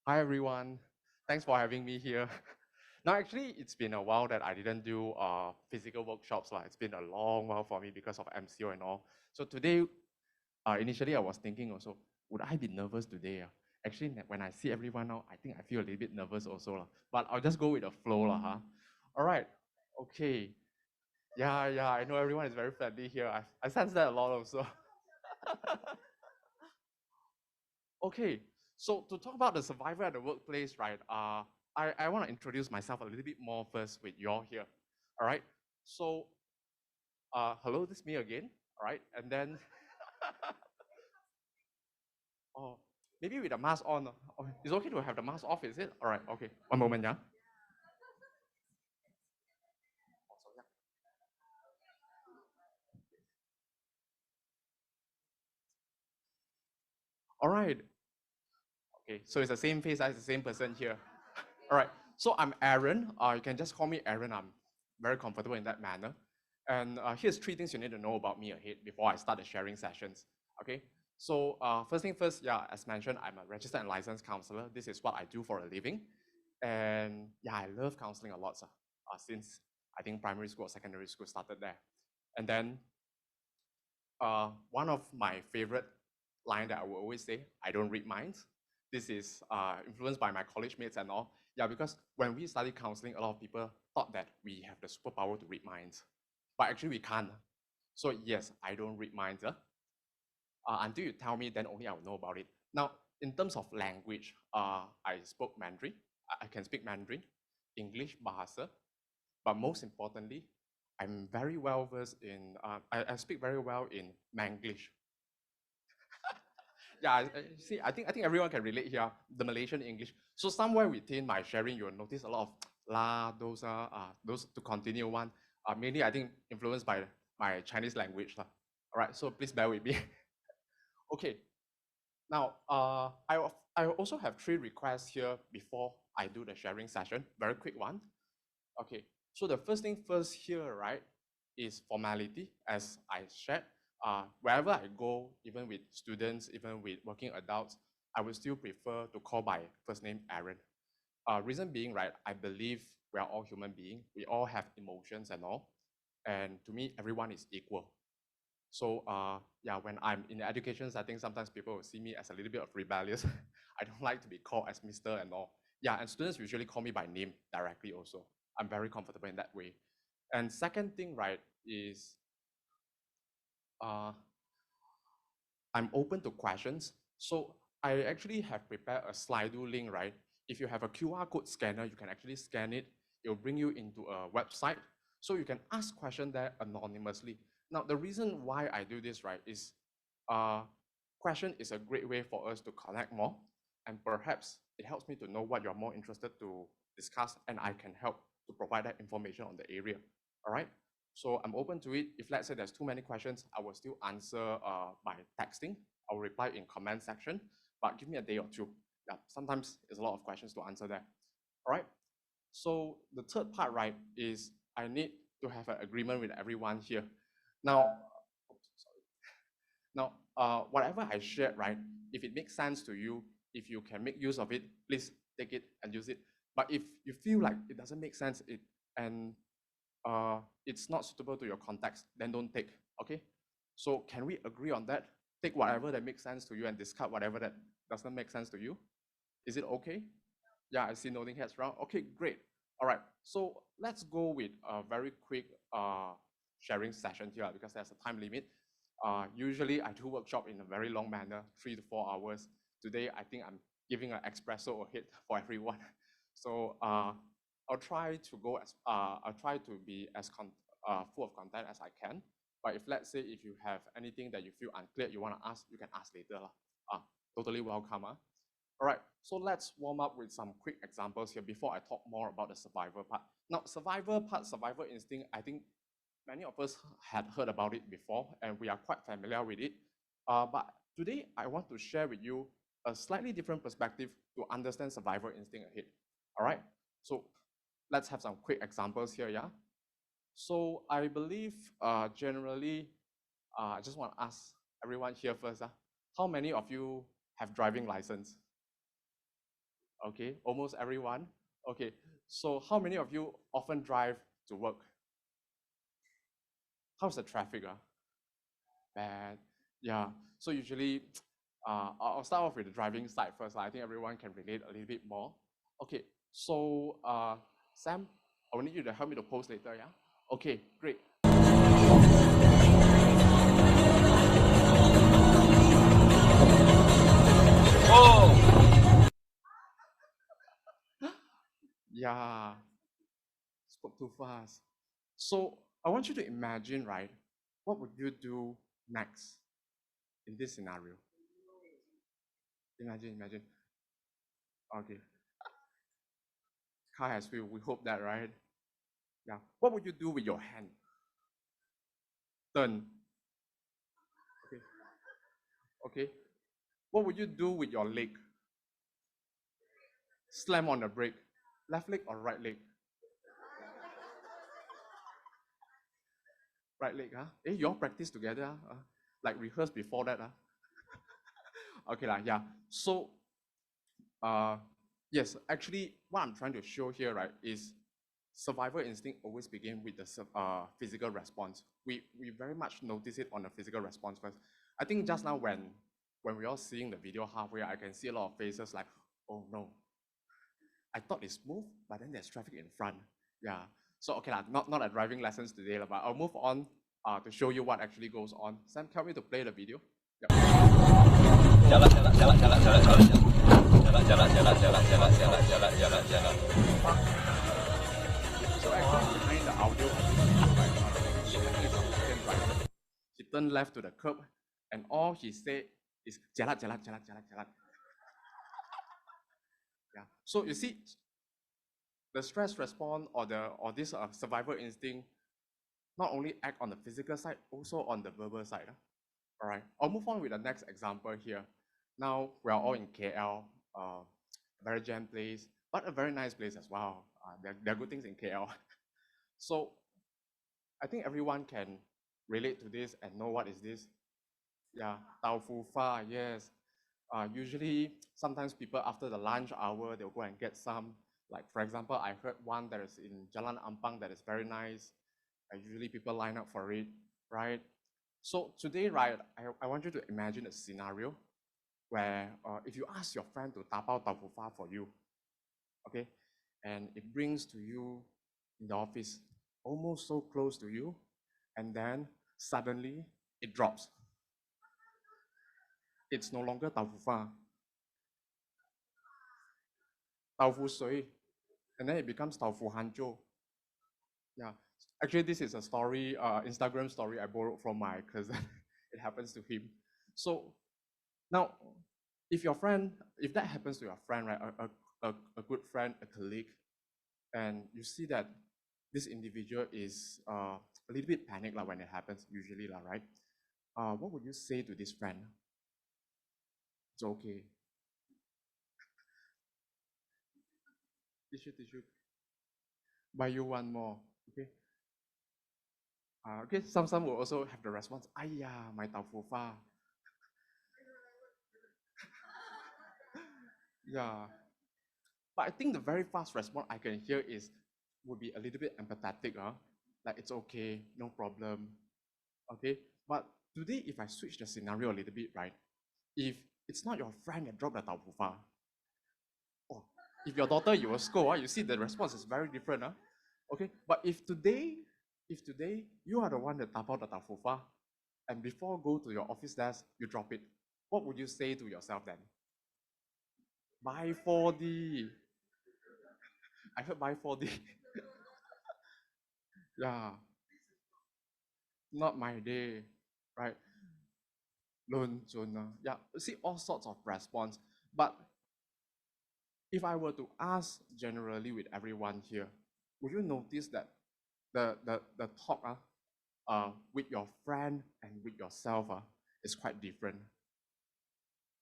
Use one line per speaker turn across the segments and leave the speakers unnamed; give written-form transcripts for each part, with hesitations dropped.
Hi everyone, thanks for having me here. Now actually it's been a while that I didn't do physical workshops. It's been a long while for me because of MCO and all. So today, initially I was thinking also, would I be nervous today? Actually, when I see everyone now, I think I feel a little bit nervous also. But I'll just go with the flow. Huh? All right, okay. Yeah, I know everyone is very friendly here. I sense that a lot also. Okay, so to talk about the survivor at the workplace, right? I want to introduce myself a little bit more first with you all here. All right. So, hello, this is me again. All right, and then, oh, maybe with the mask on. Oh, it's okay to have the mask off, is it? All right. Okay. One moment, yeah. All right. Okay. So it's the same face as the same person here. All right. So I'm Aaron. You can just call me Aaron. I'm very comfortable in that manner. And here's three things you need to know about me ahead before I start the sharing sessions. Okay. So first thing first, yeah, as mentioned, I'm a registered and licensed counselor. This is what I do for a living. And yeah, I love counseling a lot, since I think primary school or secondary school started there. And then one of my favorite line that I will always say, I don't read minds. This is influenced by my college mates and all. Yeah, because when we studied counseling, a lot of people thought that we have the superpower to read minds, but actually we can't. So yes, I don't read minds. Until you tell me, then only I will know about it. Now, in terms of language, I spoke Mandarin. I can speak Mandarin, English, Bahasa, but most importantly, I'm very well versed in, I speak very well in Manglish. Yeah, see, I think everyone can relate here, the Malaysian English. So somewhere within my sharing, you'll notice a lot of la, those to continue one. Mainly, I think, influenced by my Chinese language. All right, so please bear with me. Okay, now, I also have three requests here before I do the sharing session. Very quick one. Okay, so the first thing first here, right, is formality. As I shared, wherever I go, even with students, even with working adults, I would still prefer to call by first name Aaron. Reason being, right, I believe we are all human beings. We all have emotions and all. And to me, everyone is equal. So yeah, when I'm in the education setting, sometimes people will see me as a little bit of rebellious. I don't like to be called as Mr. and all. Yeah, and students usually call me by name directly also. I'm very comfortable in that way. And second thing, right, is uh, I'm open to questions. So I actually have prepared a Slido link, right? If you have a QR code scanner, you can actually scan it. It will bring you into a website. So you can ask questions there anonymously. Now, the reason why I do this, right, is question is a great way for us to connect more. And perhaps it helps me to know what you're more interested to discuss, and I can help to provide that information on the area. All right? So I'm open to it. If let's say there's too many questions, I will still answer by texting. I will reply in comment section, but give me a day or two. Yeah, sometimes there's a lot of questions to answer there. All right. So the third part, right, is I need to have an agreement with everyone here. Now, whatever I shared, right, if it makes sense to you, if you can make use of it, please take it and use it. But if you feel like it doesn't make sense, and it's not suitable to your context, then don't take, okay? So can we agree on that? Take whatever that makes sense to you and discard whatever that doesn't make sense to you. Is it okay? Yeah, I see nodding heads around. Okay, great. All right, so let's go with a very quick sharing session here because there's a time limit. Usually I do workshop in a very long manner, 3 to 4 hours. Today, I think I'm giving an espresso ahead for everyone. So I'll try to go as I'll try to be as full of content as I can. But if let's say if you have anything that you feel unclear, you want to ask, you can ask later. Totally welcome. All right, so let's warm up with some quick examples here before I talk more about the survival part. Now, survival instinct, I think many of us had heard about it before and we are quite familiar with it. But today, I want to share with you a slightly different perspective to understand survival instinct ahead. All right, so let's have some quick examples here, yeah? So I believe generally, I just want to ask everyone here first, how many of you have driving license? Okay, almost everyone. Okay, so how many of you often drive to work? How's the traffic? Bad. Yeah. So usually, I'll start off with the driving side first. I think everyone can relate a little bit more. Okay. So, Sam, I will need you to help me to post later. Yeah. Okay. Great. Oh. Yeah. Spoke too fast. So I want you to imagine, right? What would you do next in this scenario? Imagine. Okay. Car has wheel. We hope that, right? Yeah. What would you do with your hand? Turn. Okay. Okay. What would you do with your leg? Slam on the brake. Left leg or right leg? Right leg, huh? You all practice together, huh? Like rehearse before that, huh? Okay, lah, yeah. So, uh, yes, actually, what I'm trying to show here, right, is survival instinct always begin with the physical response. We very much notice it on the physical response first. I think just now when we all seeing the video halfway, I can see a lot of faces like, oh no, I thought it's smooth, but then there's traffic in front. Yeah. So okay, not a driving lessons today, but I'll move on to show you what actually goes on. Sam, help me to play the video. Yep. Jalan. So actually behind the audio, he turned left to the curb, and all he said is jalan. Yeah. So you see, the stress response or this survival instinct not only act on the physical side, also on the verbal side. All right, I'll move on with the next example here. Now we are all in KL, very jam place, but a very nice place as well. There are good things in KL. So I think everyone can relate to this and know what is this. Yeah, tau fu fa, yes. Usually, sometimes people after the lunch hour, they'll go and get some. Like, for example, I heard one that is in Jalan Ampang that is very nice. Usually people line up for it, right? So today, right, I want you to imagine a scenario where if you ask your friend to tapao tau fu fa for you, okay, and it brings to you in the office, almost so close to you, and then suddenly it drops. It's no longer tau fu fa, tau fu sui, and then it becomes tau fu hanjo. Yeah, actually, this is a story, Instagram story I borrowed from my cousin. It happens to him. So now, if that happens to your friend, right, a good friend, a colleague, and you see that this individual is a little bit panicked when it happens, usually, right? What would you say to this friend? It's okay. Tissue. Buy you one more. Okay. Okay. Some will also have the response. Ayah, my tau fu fa. Yeah. But I think the very fast response I can hear would be a little bit empathetic, like it's okay, no problem. Okay. But today, if I switch the scenario a little bit, right? If it's not your friend that dropped the tau fu fa, oh, if your daughter, you will scold, you see the response is very different, okay. But if today you are the one that tap out the tau fu fa, and before go to your office desk, you drop it, what would you say to yourself then? Buy 4D. I heard buy 4D. Yeah, not my day, right? Yeah, see all sorts of response. But if I were to ask generally with everyone here, would you notice that the talk with your friend and with yourself is quite different?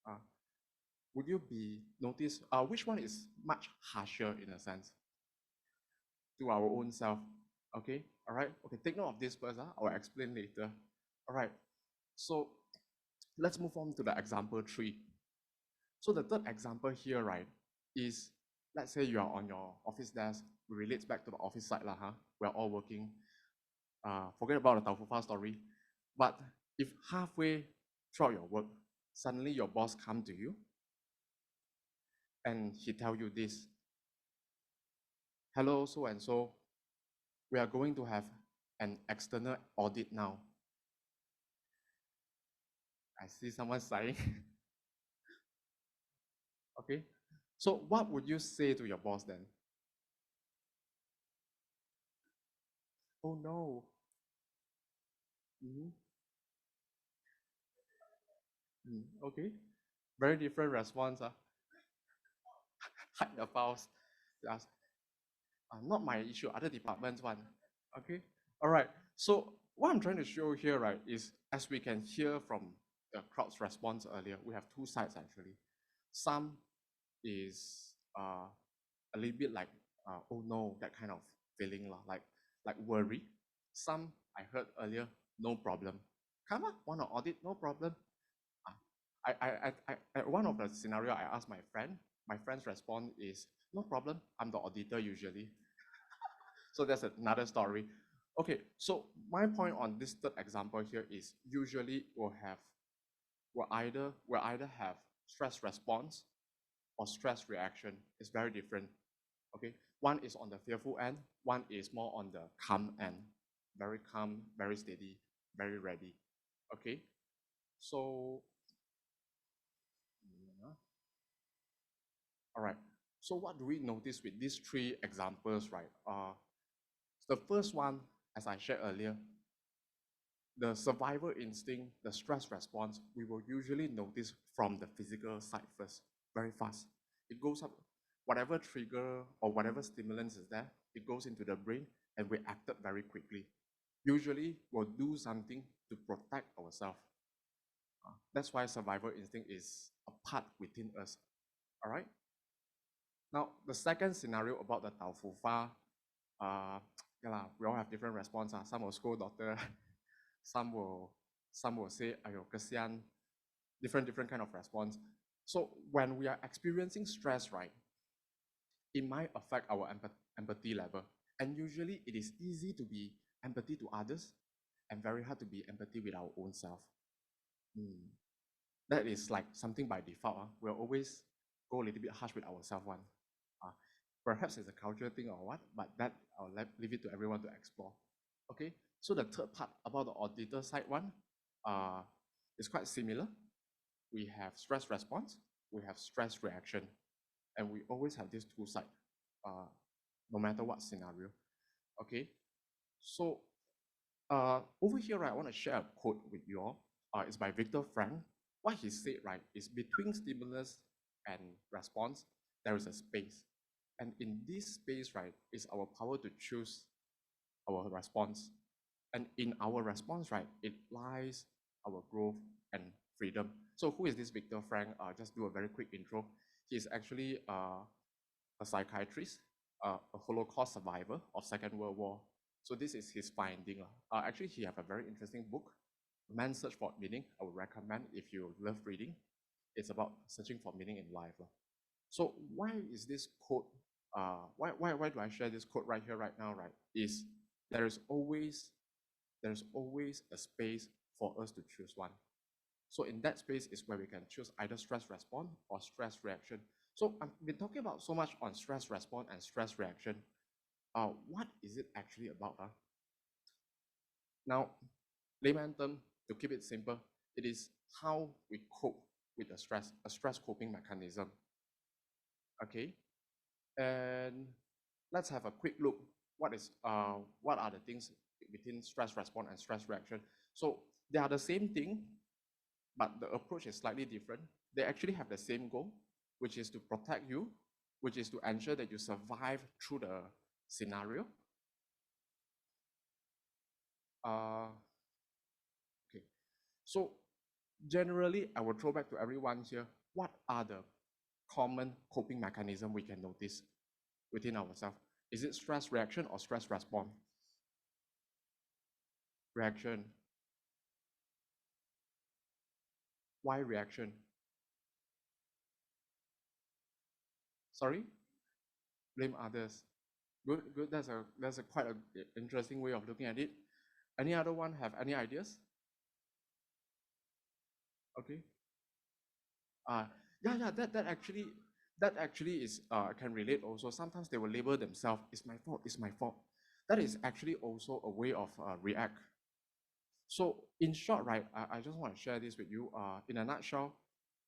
Uh, would you be notice which one is much harsher in a sense to our own self? Okay, all right. Okay, take note of this first. I'll explain later. All right. So let's move on to the example 3. So the third example here, right? is, let's say you are on your office desk, we relate back to the office side lah, huh? We're all working. Forget about the Tau Fu Fa story. But if halfway throughout your work, suddenly your boss come to you and he tell you this, hello, so and so, we are going to have an external audit now. I see someone sighing. Okay. So what would you say to your boss then? Oh no. Mhm. Okay. Very different response. Hide the files. Yes. Not my issue, other departments one. Okay. All right. So what I'm trying to show here, right, is as we can hear from the crowd's response earlier, we have two sides actually. Some is a little bit like, oh no, that kind of feeling, like worry. Some I heard earlier, no problem. Come on, want to audit, no problem. Ah, one of the scenario I asked my friend, my friend's response is, no problem, I'm the auditor usually. So that's another story. Okay, so my point on this third example here is usually we'll either have stress response or stress reaction. It's very different. Okay, one is on the fearful end, one is more on the calm end. Very calm, very steady, very ready. Okay, so yeah. All right. So what do we notice with these three examples, right? The first one, as I shared earlier, the survival instinct, the stress response, we will usually notice from the physical side first, very fast. It goes up, whatever trigger or whatever stimulants is there, it goes into the brain and we acted very quickly. Usually, we'll do something to protect ourselves. That's why survival instinct is a part within us. All right. Now, the second scenario about the Tau Fu Fa, yeah lah, we all have different response. Some will scold doctor, some will say, ayo, kesian, different kind of response. So when we are experiencing stress, right, it might affect our empathy level. And usually it is easy to be empathy to others and very hard to be empathy with our own self. That is like something by default. We'll always go a little bit harsh with ourselves one. Uh, Perhaps it's a cultural thing or what, but that I'll leave it to everyone to explore. Okay, so the third part about the auditor side one is quite similar. We have stress response, we have stress reaction, and we always have these two sides, no matter what scenario. Okay, so over here, right, I want to share a quote with you all. It's by Viktor Frank. What he said, right, is between stimulus and response, there is a space. And in this space, right, is our power to choose our response. And in our response, right, it lies our growth and freedom. So who is this Viktor Frank? Just do a very quick intro. He is actually a psychiatrist, a Holocaust survivor of Second World War. So this is his finding. Actually, he have a very interesting book, Man's Search for Meaning. I would recommend if you love reading. It's about searching for meaning in life. So why is this quote, why do I share this quote right here, right now, right? Is there's always a space for us to choose one. So in that space is where we can choose either stress response or stress reaction. So I've been talking about so much on stress response and stress reaction. What is it actually about? Now, layman term, to keep it simple, it is how we cope with the stress, a stress coping mechanism. Okay, and let's have a quick look. What are the things between stress response and stress reaction? So they are the same thing, but the approach is slightly different. They actually have the same goal, which is to protect you, which is to ensure that you survive through the scenario. Okay, so generally, I will throw back to everyone here. What are the common coping mechanism we can notice within ourselves? Is it stress reaction or stress response? Reaction. Why reaction? Sorry? Blame others. Good, good. That's a quite a interesting way of looking at it. Any other one have any ideas? Okay. Uh, yeah, that actually is can relate also. Sometimes they will label themselves, it's my fault, it's my fault. That is actually also a way of react. So in short, right, I just want to share this with you. In a nutshell,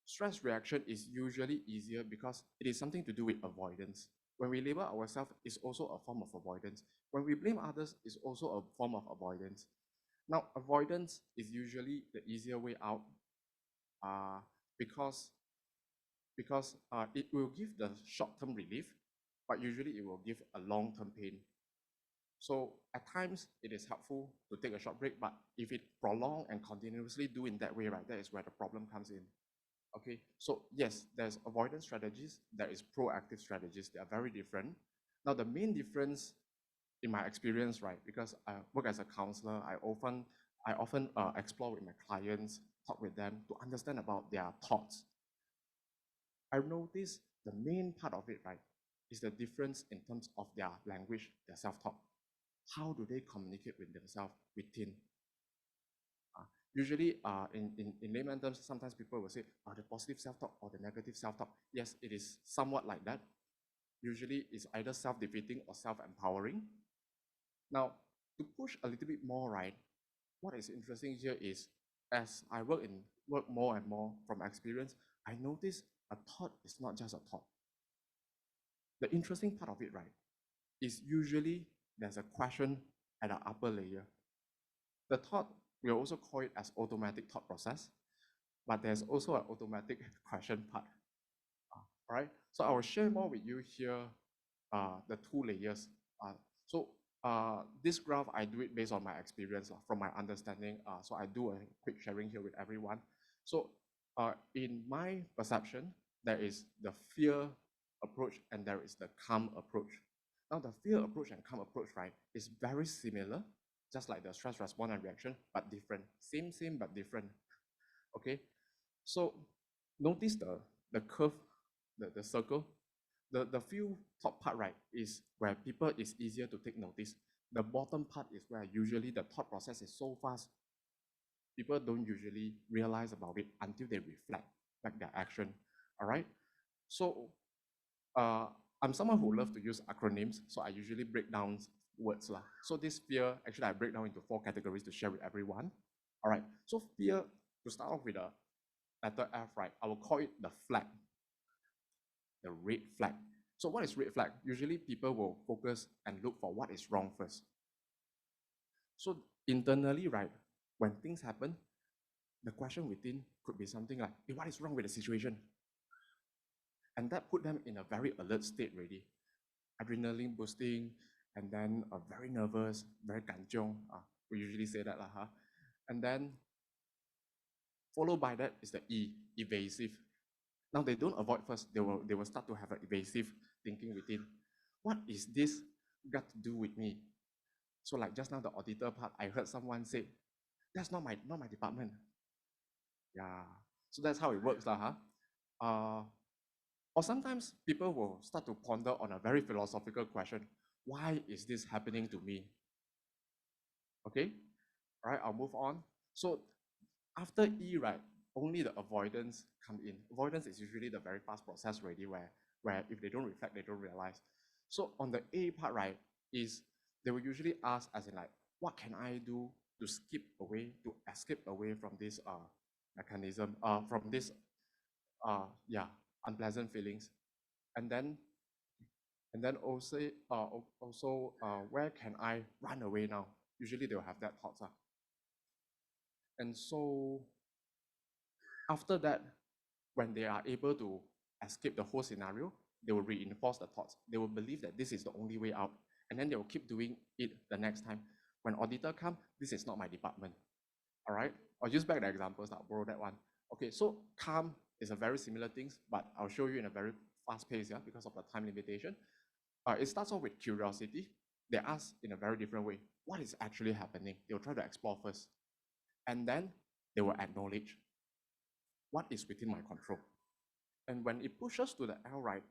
stress reaction is usually easier because it is something to do with avoidance. When we label ourselves, it's also a form of avoidance. When we blame others, it's also a form of avoidance. Now, avoidance is usually the easier way out uh, because it will give the short-term relief, but usually it will give a long-term pain. So at times it is helpful to take a short break, but if it prolong and continuously do in that way, right, that is where the problem comes in. Okay, so yes, there's avoidance strategies, there is proactive strategies. They are very different. Now the main difference in my experience, right, because I work as a counselor, I often explore with my clients, talk with them to understand about their thoughts. I notice the main part of it, right, is the difference in terms of their language, their self-talk. How do they communicate with themselves within? Uh, Usually, in layman terms, sometimes people will say, the positive self-talk or the negative self-talk. Yes, it is somewhat like that. Usually, it's either self-defeating or self-empowering. Now, to push a little bit more, right, what is interesting here is, as I work more and more from experience, I notice a thought is not just a thought. The interesting part of it, right, is usually there's a question at the upper layer. The thought, we also call it as automatic thought process, but there's also an automatic question part. All right, so I will share more with you here the two layers. This graph, I do it based on my experience, from my understanding. So I do a quick sharing here with everyone. So in my perception, there is the fear approach and there is the calm approach. Now the fear approach and calm approach, right, is very similar, just like the stress response and reaction, but different. Same, but different. Okay, so notice the curve, the circle. The few top part, right, is where people is easier to take notice. The bottom part is where usually the thought process is so fast, people don't usually realize about it until they reflect back their action. All right. So uh, I'm someone who loves to use acronyms, so I usually break down words lah. So this fear, actually, I break down into 4 categories to share with everyone. All right. So fear, to start off with a letter F, right? I will call it the flag, the red flag. So what is red flag? Usually people will focus and look for what is wrong first. So internally, right, when things happen, the question within could be something like, hey, what is wrong with the situation? And that put them in a very alert state already. Adrenaline boosting, and then very nervous, very kanchong. We usually say that lah, huh? And then followed by that is the E, evasive. Now they don't avoid first, they will start to have an evasive thinking within. What is this got to do with me? So like just now the auditor part, I heard someone say, that's not my department. Yeah. So that's how it works, lah, huh? Or sometimes people will start to ponder on a very philosophical question. Why is this happening to me? Okay, all right, I'll move on. So after E, right, only the avoidance come in. Avoidance is usually the very fast process already where if they don't reflect, they don't realize. So on the A part, right, is they will usually ask as in like, what can I do to escape away from this mechanism, from this yeah, unpleasant feelings. And then where can I run away now? Usually they'll have that thoughts. And so after that, when they are able to escape the whole scenario, they will reinforce the thoughts. They will believe that this is the only way out. And then they will keep doing it the next time. When auditor come, this is not my department. All right? I'll use back the examples, I'll borrow that one. Okay, so calm is a very similar things, but I'll show you in a very fast pace, yeah, because of the time limitation. It starts off with curiosity. They ask in a very different way, what is actually happening? They'll try to explore first. And then they will acknowledge what is within my control. And when it pushes to the L, right,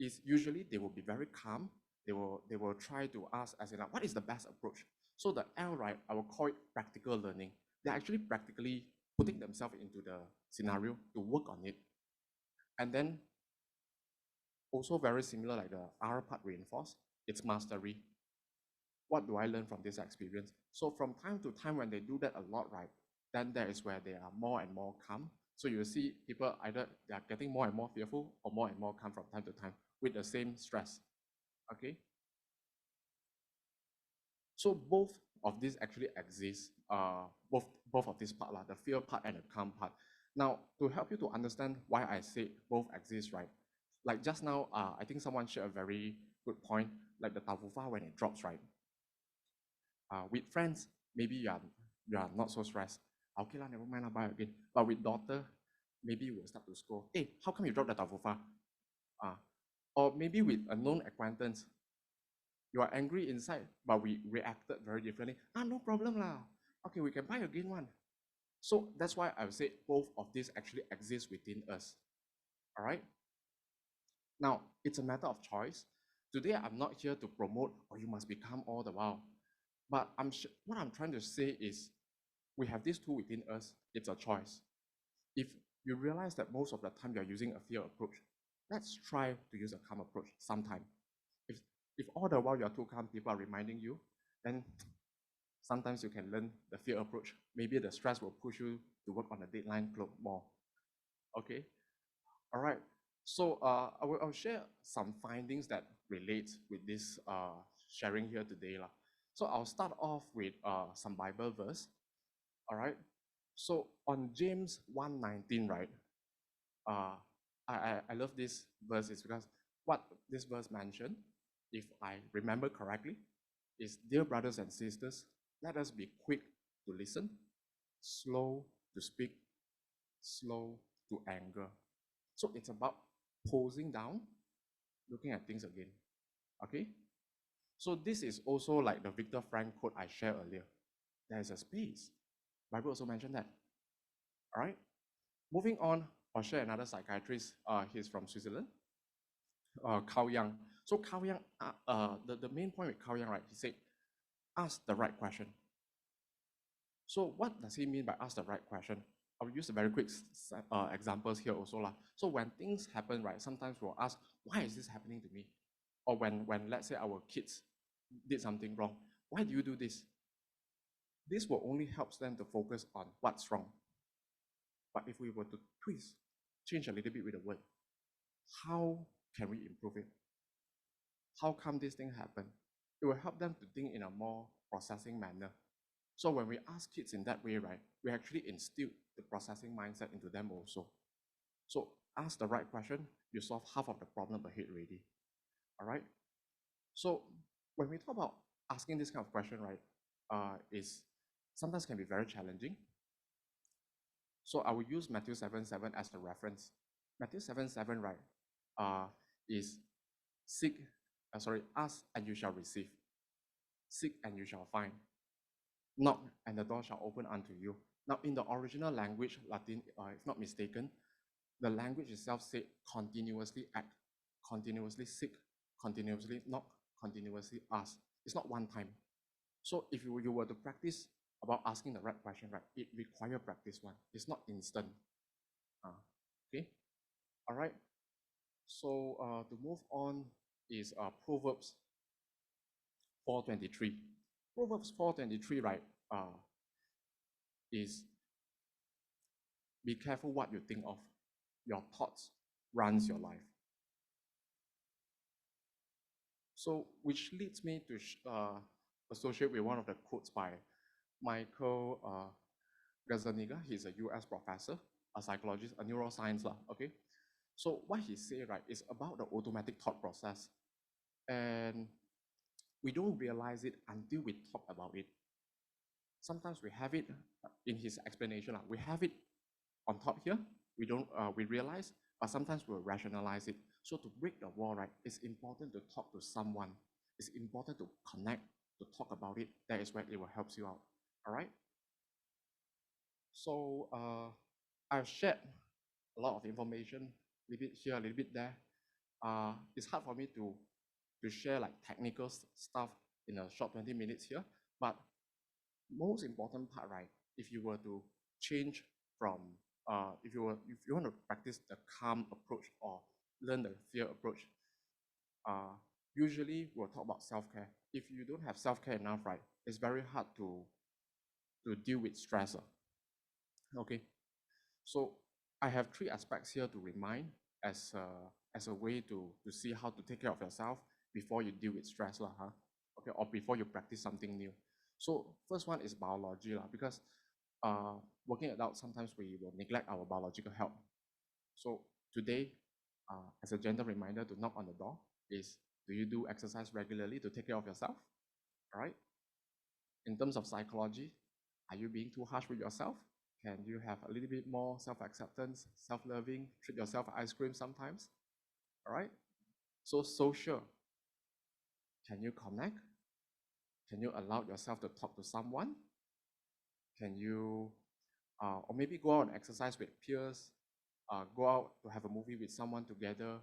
is usually they will be very calm. They will try to ask as in like, what is the best approach? So the L, right, I will call it practical learning. They're actually practically putting themselves into the scenario to work on it. And then also very similar like the R part reinforce, it's mastery. What do I learn from this experience? So from time to time when they do that a lot, right, then that is where they are more and more calm. So you see people either they are getting more and more fearful or more and more calm from time to time with the same stress. Okay. So both of these actually exist, both of this part, the fear part and the calm part. Now, to help you to understand why I say both exist, right? Like just now, I think someone shared a very good point, like the tafufa when it drops, right? With friends, maybe you are not so stressed. Okay lah, never mind, I'll buy again. But with daughter, maybe you will start to scold. Hey, how come you drop the tafufa? Or maybe with a known acquaintance, you are angry inside, but we reacted very differently. No problem lah. Okay, we can buy again one. So that's why I would say both of these actually exist within us. All right. Now it's a matter of choice. Today I'm not here to promote or you must become all the while. But what I'm trying to say is we have these two within us. It's a choice. If you realize that most of the time you're using a fear approach, let's try to use a calm approach sometime. If if all the while you're too calm, people are reminding you, then sometimes you can learn the fear approach. Maybe the stress will push you to work on the deadline more. Okay. All right. So I'll share some findings that relate with this sharing here today. So I'll start off with some Bible verse. All right. So on James 1:19, right? Uh, I love this verse is because what this verse mentioned, if I remember correctly, is dear brothers and sisters, let us be quick to listen, slow to speak, slow to anger. So it's about posing down, looking at things again. Okay? So this is also like the Viktor Frank quote I shared earlier. There is a space. Bible also mentioned that. All right? Moving on, I'll share another psychiatrist. He's from Switzerland, Carl Jung. So Carl Jung, the main point with Carl Jung, right? He said, ask the right question. So what does he mean by ask the right question? I'll use a very quick examples here also lah. So when things happen, right, sometimes we'll ask, why is this happening to me? Or when let's say our kids did something wrong, why do you do this? This will only help them to focus on what's wrong. But if we were to twist, change a little bit with the word, how can we improve it? How come this thing happened? It will help them to think in a more processing manner. So when we ask kids in that way, right, we actually instill the processing mindset into them also. So ask the right question, you solve half of the problem ahead already. All right. So when we talk about asking this kind of question, right, is sometimes can be very challenging. So I will use Matthew 7:7 as the reference. Matthew 7:7, right, is ask and you shall receive. Seek and you shall find. Knock and the door shall open unto you. Now, in the original language, Latin, if not mistaken, the language itself said continuously act, continuously seek, continuously knock, continuously ask. It's not one time. So if you were to practice about asking the right question, right, it requires practice one. It's not instant. Okay, all right. So to move on is Proverbs 4:23. Proverbs 4:23, right, is be careful what you think of. Your thoughts runs your life. So which leads me to associate with one of the quotes by Michael Gazzaniga. He's a US professor, a psychologist, a neuroscience lah, okay? So what he say, right, is about the automatic thought process. And we don't realize it until we talk about it. Sometimes we have it in his explanation, we have it on top here, we realize, but sometimes we'll rationalize it. So to break the wall, right, it's important to talk to someone. It's important to connect, to talk about it. That is where it will help you out. All right. So I've shared a lot of information, a little bit here, a little bit there. it's hard for me to share like technical stuff in a short 20 minutes here. But most important part, right? If you were to change from, if you want to practice the calm approach or learn the fear approach, usually we'll talk about self-care. If you don't have self-care enough, right, it's very hard to deal with stress. Okay, so I have three aspects here to remind as a way to see how to take care of yourself before you deal with stress, lah, huh? Okay, or before you practice something new. So first one is biology, lah, because working adults sometimes we will neglect our biological health. So today, as a gentle reminder to knock on the door is, do you do exercise regularly to take care of yourself? All right. In terms of psychology, are you being too harsh with yourself? Can you have a little bit more self-acceptance, self-loving, treat yourself ice cream sometimes? All right. So social, can you connect? Can you allow yourself to talk to someone? Can you, or maybe go out and exercise with peers, go out to have a movie with someone together.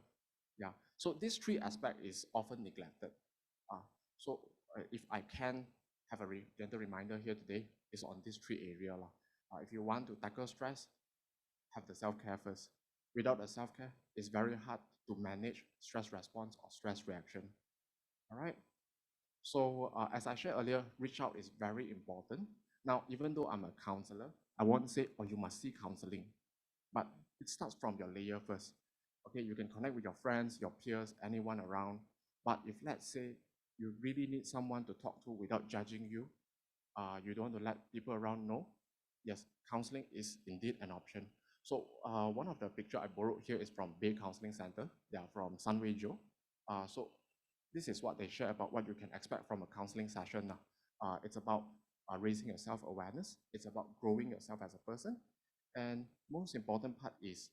Yeah. So these three aspects is often neglected. So if I can have a gentle reminder here today, is on these three areas. If you want to tackle stress, have the self-care first. Without the self-care, it's very hard to manage stress response or stress reaction. All right. So as I shared earlier, reach out is very important. Now, even though I'm a counselor, I won't say, oh, you must see counseling. But it starts from your layer first. Okay, you can connect with your friends, your peers, anyone around. But if let's say you really need someone to talk to without judging you, you don't want to let people around know, yes, counseling is indeed an option. So one of the picture I borrowed here is from Bay Counseling Center. They are from Sunway Joe. So this is what they share about what you can expect from a counseling session now. It's about raising your self-awareness. It's about growing yourself as a person. And most important part is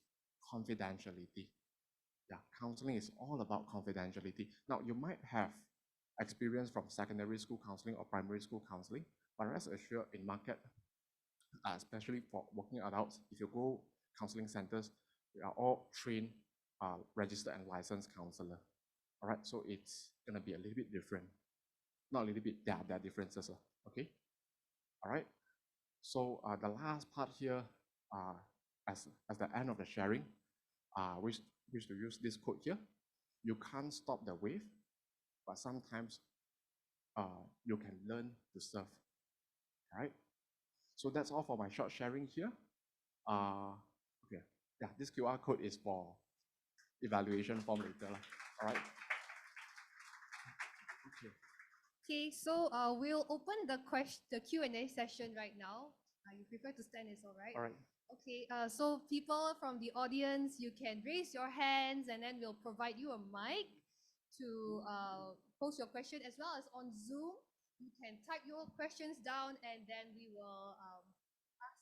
confidentiality. Yeah, counseling is all about confidentiality. Now, you might have experience from secondary school counseling or primary school counseling, but rest assured in market, especially for working adults, if you go counseling centers, we are all trained, registered and licensed counselor. All right, so it's gonna be a little bit different. Not a little bit, there are differences, okay? All right, so the last part here, as the end of the sharing, wish to use this quote here. You can't stop the wave, but sometimes you can learn to surf. All right. So that's all for my short sharing here. Okay. Yeah, this QR code is for evaluation form later. All right. Okay.
Okay, so we'll open the Q&A session right now. You prefer to stand, is all right?
All right.
Okay, so people from the audience, you can raise your hands and then we'll provide you a mic to post your question, as well as on Zoom. You can type your questions down and then we will ask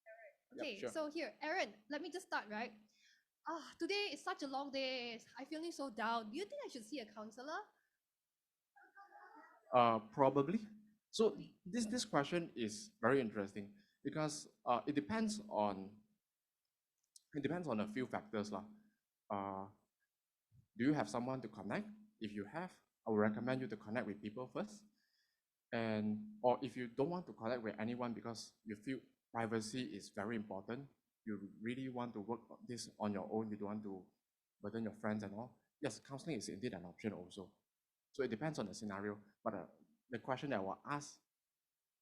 Aaron. Okay,
Yep, sure.
So here, Aaron, let me just start, right? Today is such a long day. I'm feeling so down. Do you think I should see a counselor?
Probably. So this question is very interesting because it depends on a few factors lah. Do you have someone to connect? If you have, I would recommend you to connect with people first. And or if you don't want to connect with anyone because you feel privacy is very important, you really want to work this on your own, you don't want to burden your friends and all, yes, counseling is indeed an option also. So it depends on the scenario. But the question that I will ask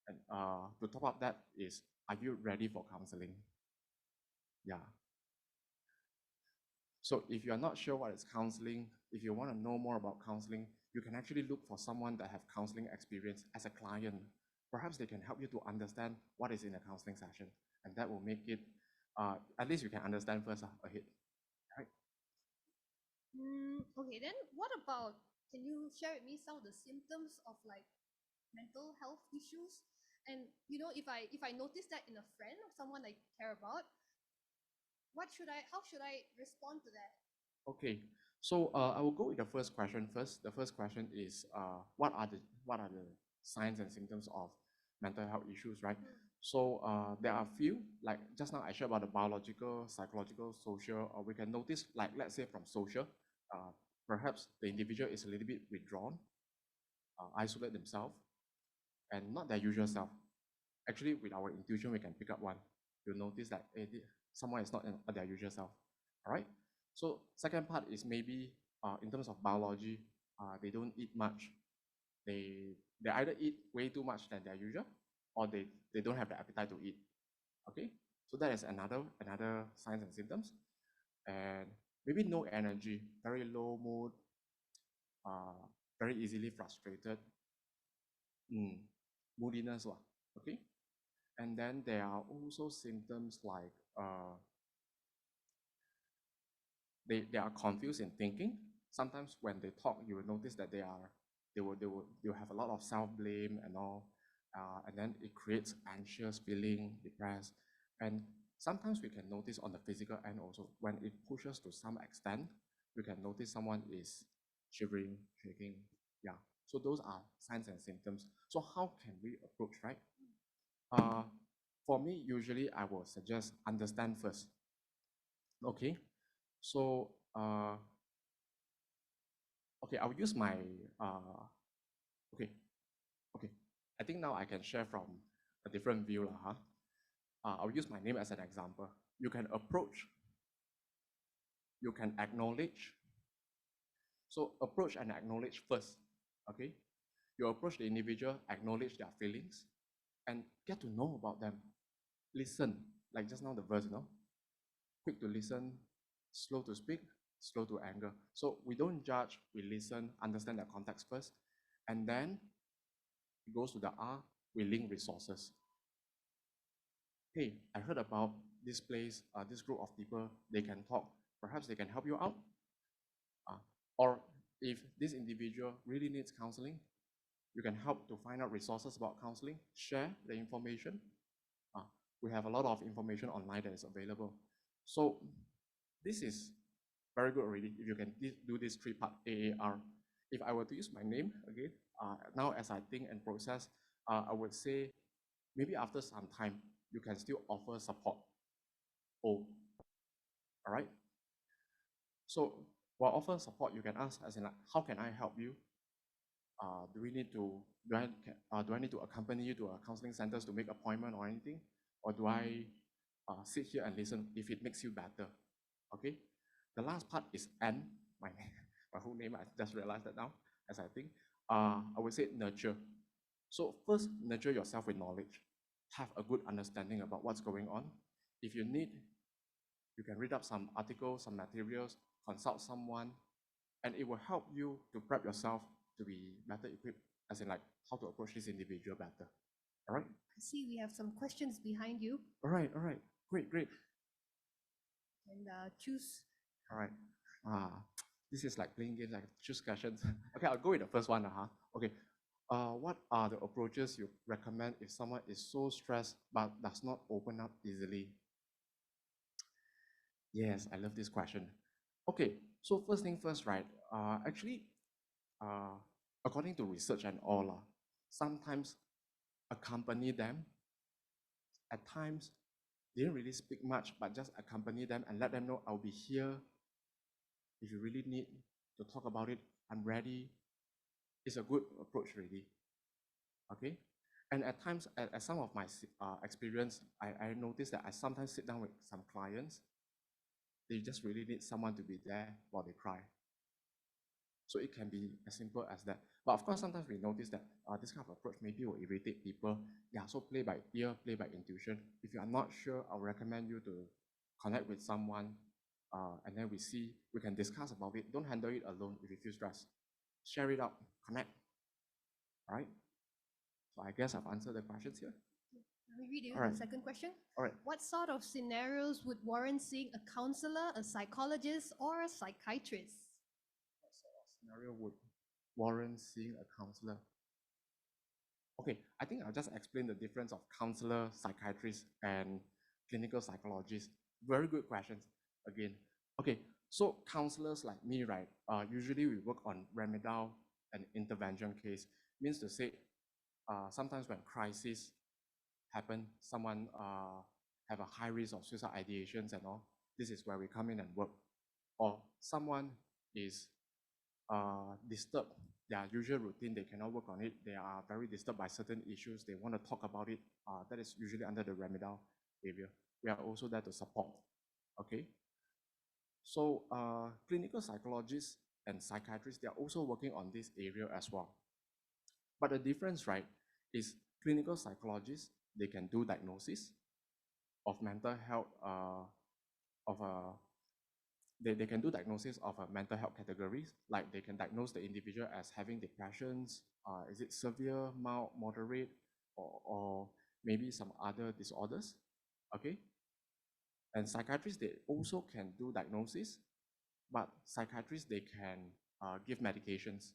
and to top up that is, are you ready for counseling? Yeah. So if you're not sure what is counseling, if you want to know more about counseling, you can actually look for someone that have counseling experience as a client. Perhaps they can help you to understand what is in a counseling session, and that will make it, at least you can understand first ahead. Right?
Okay, then what about, can you share with me some of the symptoms of like mental health issues? And if I notice that in a friend or someone I care about, how should I respond to that?
Okay, so I will go with the first question first. The first question is, what are the signs and symptoms of mental health issues, right? So there are a few, like just now I shared about the biological, psychological, social, or we can notice, like let's say from social, perhaps the individual is a little bit withdrawn, isolate themselves, and not their usual self. Actually, with our intuition, we can pick up one. You'll notice that someone is not in their usual self. All right. So second part is maybe in terms of biology, they don't eat much. They either eat way too much than their usual, or they don't have the appetite to eat. Okay. So that is another signs and symptoms. And maybe no energy, very low mood, very easily frustrated, moodiness, okay? And then there are also symptoms like they are confused in thinking. Sometimes when they talk, you will notice that they will have a lot of self-blame and all, and then it creates anxious feeling, depressed, and sometimes we can notice on the physical end also when it pushes to some extent, we can notice someone is shivering, shaking, yeah. So those are signs and symptoms. So how can we approach, right? Uh, for me, usually I will suggest understand first. Okay, so okay, I'll use my okay, okay. I think now I can share from a different view, lah, huh? I'll use my name as an example. You can approach, you can acknowledge. So approach and acknowledge first. Okay, you approach the individual, acknowledge their feelings, and get to know about them. Listen, like just now the verse, quick to listen, slow to speak, slow to anger. So we don't judge, we listen, understand the context first, and then it goes to the R, we link resources. Hey, I heard about this place, this group of people, they can talk. Perhaps they can help you out. Or if this individual really needs counseling, you can help to find out resources about counseling, share the information. We have a lot of information online that is available. So this is very good already if you can do this three-part AAR. If I were to use my name again, now as I think and process, I would say maybe after some time, you can still offer support. Oh, all right. So while offer support, you can ask as in like, how can I help you? Do we need to do I need to accompany you to a counseling centers to make appointment or anything, or do I sit here and listen if it makes you better? Okay. The last part is N. My my whole name. I just realized that now as I think. I would say nurture. So first, nurture yourself with knowledge. Have a good understanding about what's going on. If you need, you can read up some articles, some materials, consult someone, and it will help you to prep yourself to be better equipped, as in like how to approach this individual better. All right?
I see we have some questions behind you.
All right, great, great.
And choose.
All right. This is like playing games, like choose questions. Okay, I'll go with the first one. Okay. What are the approaches you recommend if someone is so stressed but does not open up easily? Yes, I love this question. Okay, so first thing first, right? Actually, uh, according to research and all, sometimes accompany them. At times, they don't really speak much, but just accompany them and let them know I'll be here. If you really need to talk about it, I'm ready. It's a good approach, really. Okay, and at times, at some of my experience, I noticed that I sometimes sit down with some clients. They just really need someone to be there while they cry. So it can be as simple as that. But of course, sometimes we notice that this kind of approach maybe will irritate people. Yeah, so play by ear, play by intuition. If you are not sure, I'll recommend you to connect with someone, and then we can discuss about it. Don't handle it alone if you feel stressed. Share it out, connect. All right. So I guess I've answered the questions here.
Let me read you
All right.
the second question.
All right.
What sort of scenarios would warrant seeing a counselor, a psychologist, or a psychiatrist?
What sort of scenario would warrant seeing a counselor? Okay, I think I'll just explain the difference of counselor, psychiatrist, and clinical psychologist. Very good questions again. Okay, so counselors like me, right? Usually we work on remedial and intervention case. Means to say, sometimes when crisis happen, someone have a high risk of suicide ideations and all. This is where we come in and work. Or someone is disturbed their usual routine, they cannot work on it, they are very disturbed by certain issues, they want to talk about it, that is usually under the remedial area. We are also there to support, okay? So clinical psychologists and psychiatrists, they are also working on this area as well. But the difference, right, is clinical psychologists, they can do diagnosis of mental health, of a they can do diagnosis of mental health categories, like they can diagnose the individual as having depressions, is it severe, mild, moderate, or maybe some other disorders, okay? And psychiatrists, they also can do diagnosis, but psychiatrists, they can give medications.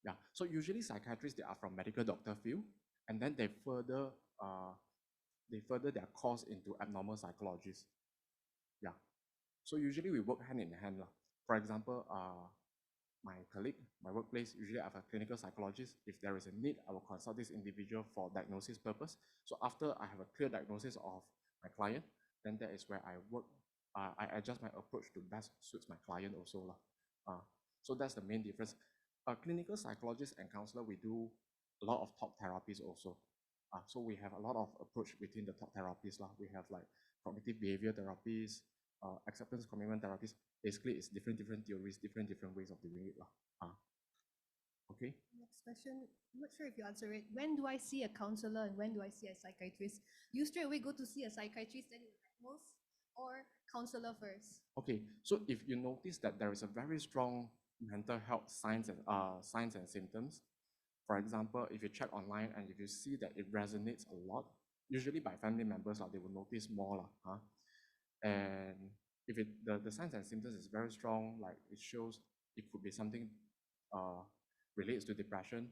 Yeah, so usually psychiatrists, they are from medical doctor field, and then they further their course into abnormal psychologists. Yeah, so usually we work hand in hand lah. For example, my colleague, my workplace, usually I have a clinical psychologist. If there is a need, I will consult this individual for diagnosis purpose. So after I have a clear diagnosis of my client, then that is where I work. I adjust my approach to best suits my client also lah. So that's the main difference. Clinical psychologist and counselor, we do a lot of talk therapies also. So we have a lot of approach between the talk therapies lah. We have like cognitive behavior therapies, acceptance commitment therapies. Basically, it's different theories, different ways of doing it lah. Okay.
Next question. I'm not sure if you answer it. When do I see a counselor and when do I see a psychiatrist? You straight away go to see a psychiatrist, then you diagnose, or counselor first?
Okay. So if you notice that there is a very strong mental health signs and symptoms, for example, if you check online and if you see that it resonates a lot, usually by family members, they will notice more. And if the signs and symptoms is very strong, like it shows it could be something relates to depression,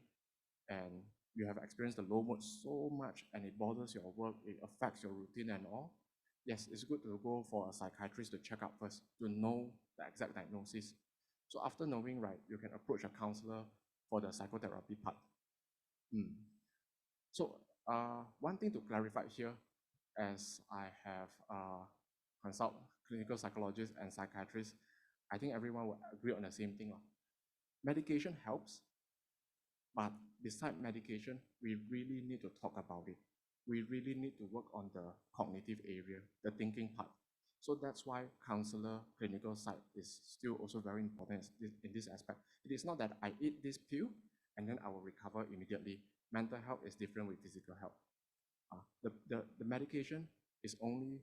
and you have experienced the low mood so much and it bothers your work, it affects your routine and all, yes, it's good to go for a psychiatrist to check out first to know the exact diagnosis. So after knowing, right, you can approach a counselor for the psychotherapy part. So one thing to clarify here, as I have consult clinical psychologists and psychiatrists, I think everyone will agree on the same thing. Medication helps, but beside medication, we really need to talk about it. We really need to work on the cognitive area, the thinking part. So that's why counselor clinical side is still also very important in this aspect. It is not that I eat this pill and then I will recover immediately. Mental health is different with physical health. The medication is only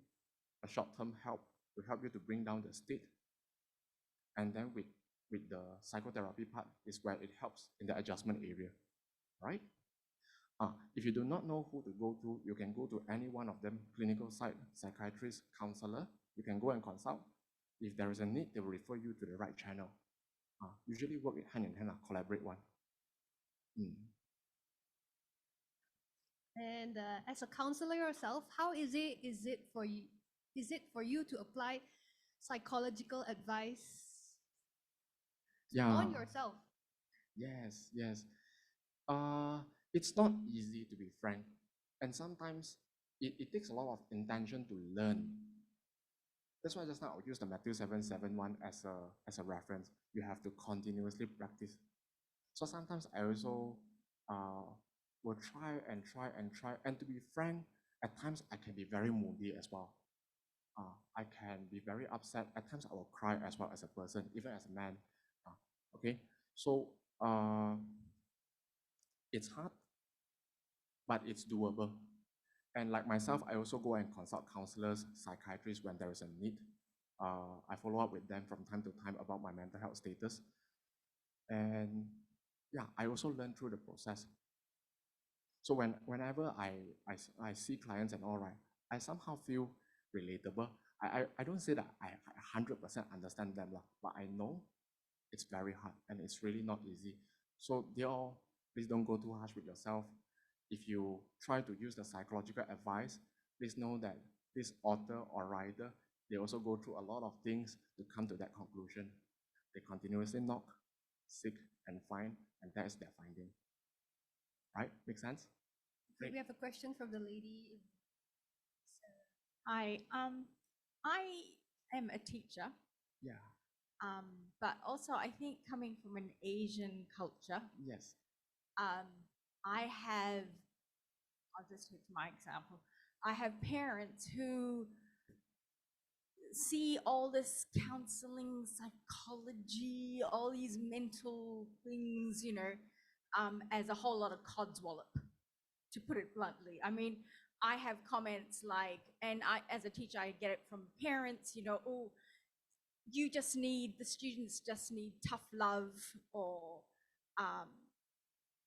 a short-term help to help you to bring down the state. And then with the psychotherapy part is where it helps in the adjustment area, right? If you do not know who to go to, you can go to any one of them, clinical side, psychiatrist, counselor. You can go and consult. If there is a need, they will refer you to the right channel. Usually work hand in hand, collaborate one.
And as a counselor yourself, how is it for you to apply psychological advice on yourself?
Yes. It's not easy, to be frank. And sometimes it takes a lot of intention to learn. That's why just now I'll use the Matthew 7:7:1 as a reference. You have to continuously practice. So sometimes I also will try. And to be frank, at times I can be very moody as well. I can be very upset. At times I will cry as well as a person, even as a man. Okay, so it's hard, but it's doable. And like myself, I also go and consult counselors, psychiatrists when there is a need. I follow up with them from time to time about my mental health status. And yeah, I also learn through the process. So whenever I see clients and all right, I somehow feel relatable. I don't say that I 100% understand them, but I know it's very hard and it's really not easy. So please don't go too harsh with yourself. If you try to use the psychological advice, please know that this author or writer, they also go through a lot of things to come to that conclusion. They continuously knock, seek, and find, and that is their finding. Right? Make sense?
Okay, we have a question from the lady.
Hi, I am a teacher.
Yeah.
But also, I think coming from an Asian culture,
Yes.
I have, I'll just take my example. I have parents who see all this counseling, psychology, all these mental things, as a whole lot of codswallop, to put it bluntly. I mean, I have comments like, and I, as a teacher, I get it from parents, oh, the students just need tough love, or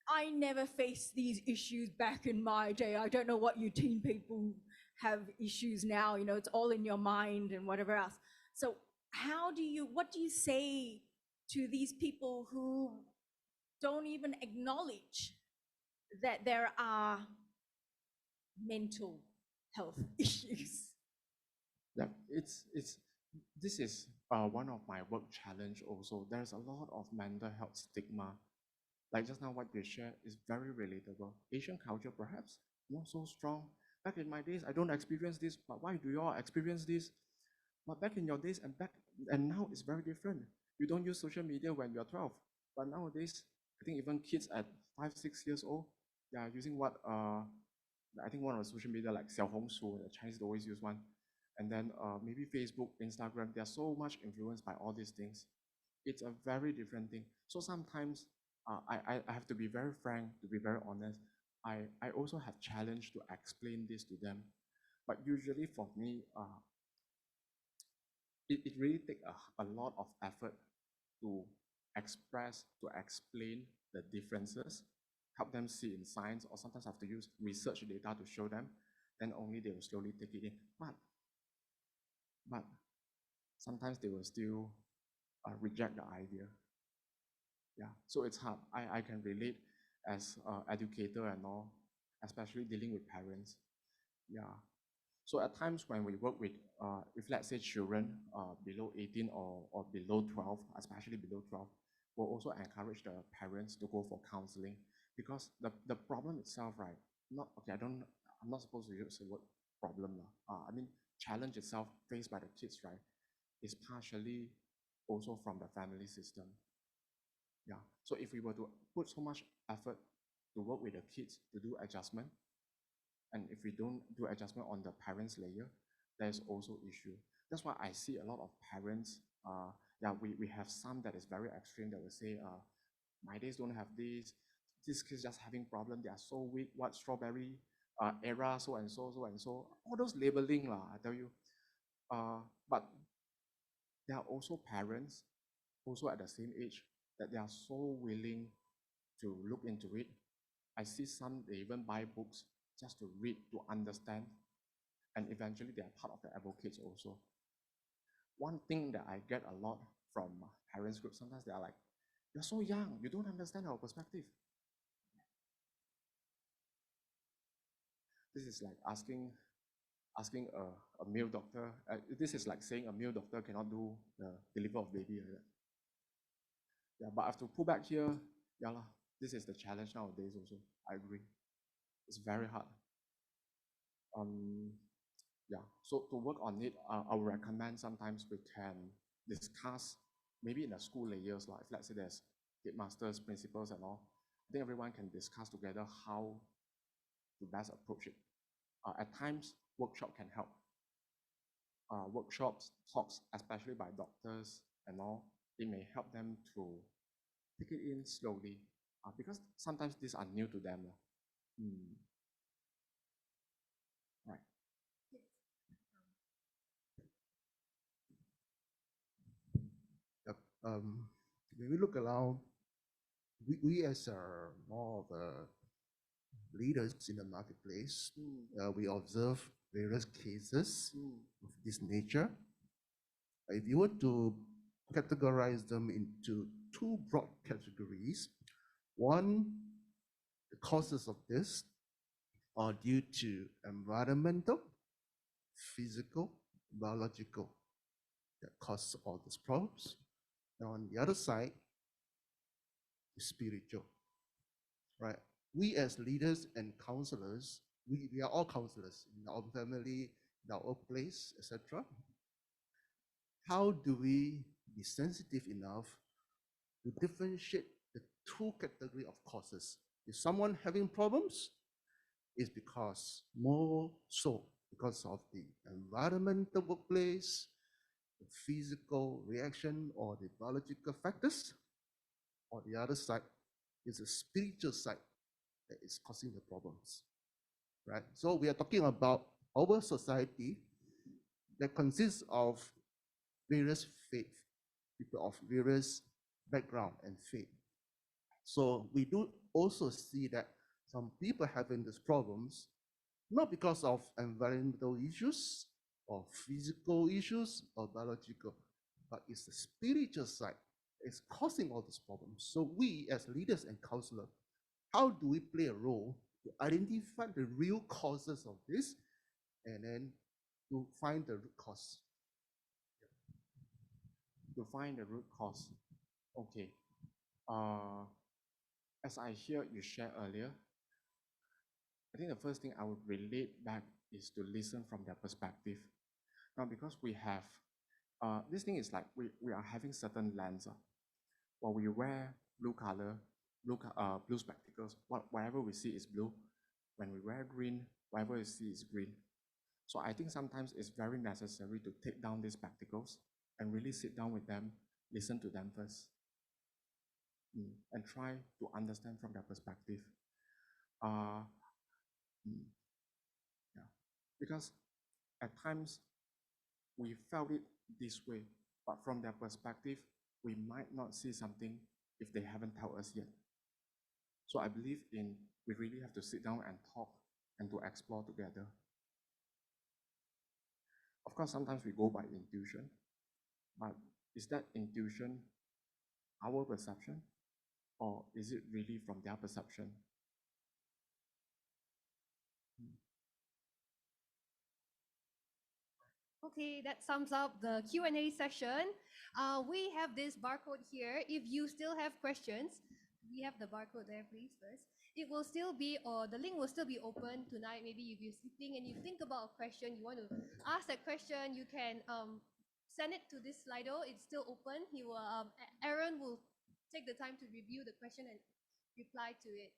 I never faced these issues back in my day. I don't know what you teen people have issues now, it's all in your mind and whatever else. So what do you say to these people who don't even acknowledge that there are mental health issues?
Yeah, this is one of my work challenge also. There's a lot of mental health stigma. Like just now what you share is very relatable. Asian culture perhaps not so strong. Back in my days, I don't experience this, but why do you all experience this? But back in your days and now it's very different. You don't use social media when you're 12. But nowadays, I think even kids at 5, 6 years old, they are using what I think one of the social media like 小红书, the Chinese always use one. And then maybe Facebook, Instagram, they are so much influenced by all these things. It's a very different thing. So sometimes I have to be very frank, to be very honest. I also have challenge to explain this to them. But usually for me, it really takes a lot of effort to express, to explain the differences, help them see in science, or sometimes I have to use research data to show them, then only they will slowly take it in. But sometimes they will still reject the idea. Yeah, so it's hard. I can relate as an educator and all, especially dealing with parents. Yeah. So at times when we work with let's say children below 18 or below 12, especially below 12, we'll also encourage the parents to go for counseling, because the problem itself, right? I'm not supposed to use the word problem. I mean, challenge itself faced by the kids, right, is partially also from the family system. Yeah. So if we were to put so much effort to work with the kids to do adjustment, and if we don't do adjustment on the parents layer, there's also issue. That's why I see a lot of parents, yeah, we have some that is very extreme that will say, my days don't have this kid's just having problem, they are so weak, what strawberry era, so and so, so and so, all those labeling, I tell you. But there are also parents, also at the same age, that they are so willing to look into it. I see some, they even buy books just to read, to understand, and eventually they are part of the advocates also. One thing that I get a lot from parents groups, sometimes they are like, you're so young, you don't understand our perspective. This is like asking a male doctor, this is like saying a male doctor cannot do the delivery of baby like that. Yeah, but I have to pull back here, yeah lah, this is the challenge nowadays also, I agree. It's very hard. Yeah, so to work on it, I would recommend sometimes we can discuss maybe in the school layers, like if let's say there's headmasters, principals and all, I think everyone can discuss together how to best approach it. At times, workshop can help. Workshops, talks, especially by doctors and all, it may help them to take it in slowly, because sometimes these are new to them. Right.
Yep. When we look around, we as more of leaders in the marketplace, we observe various cases of this nature. If you were to categorize them into two broad categories, one, the causes of this are due to environmental, physical, biological, that cause all these problems. And on the other side, spiritual, right? We as leaders and counselors, we are all counselors in our family, in our workplace, etc. How do we be sensitive enough to differentiate the two category of causes. If someone having problems, it's because more so because of the environment, the workplace, the physical reaction, or the biological factors. Or the other side is the spiritual side that is causing the problems, right? So we are talking about our society that consists of various faith, people of various background and faith. So we do also see that some people having these problems, not because of environmental issues or physical issues or biological, but it's the spiritual side is causing all these problems. So we as leaders and counselors, how do we play a role to identify the real causes of this and then to find the root cause?
To find the root cause. Okay. As I hear you share earlier, I think the first thing I would relate back is to listen from their perspective. Now, because we have, this thing is like we are having certain lens. When we wear blue color, blue spectacles, whatever we see is blue. When we wear green, whatever we see is green. So I think sometimes it's very necessary to take down these spectacles and really sit down with them, listen to them first, and try to understand from their perspective. Uh, yeah, because at times we felt it this way, but from their perspective, we might not see something if they haven't told us yet. So I believe we really have to sit down and talk and to explore together. Of course, sometimes we go by intuition, but is that intuition our perception, or is it really from their perception?
Okay, that sums up the Q&A session. We have this barcode here. If you still have questions, we have the barcode there, please, first. It will still be, or the link will still be open tonight. Maybe if you're sleeping and you think about a question, you want to ask that question, you can send it to this Slido. It's still open. Aaron will take the time to review the question and reply to it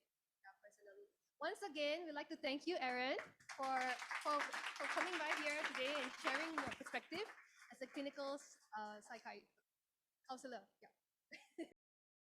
personally. Once again, we'd like to thank you, Aaron, for, for, for coming by here today and sharing your perspective as a clinical counselor. Yeah.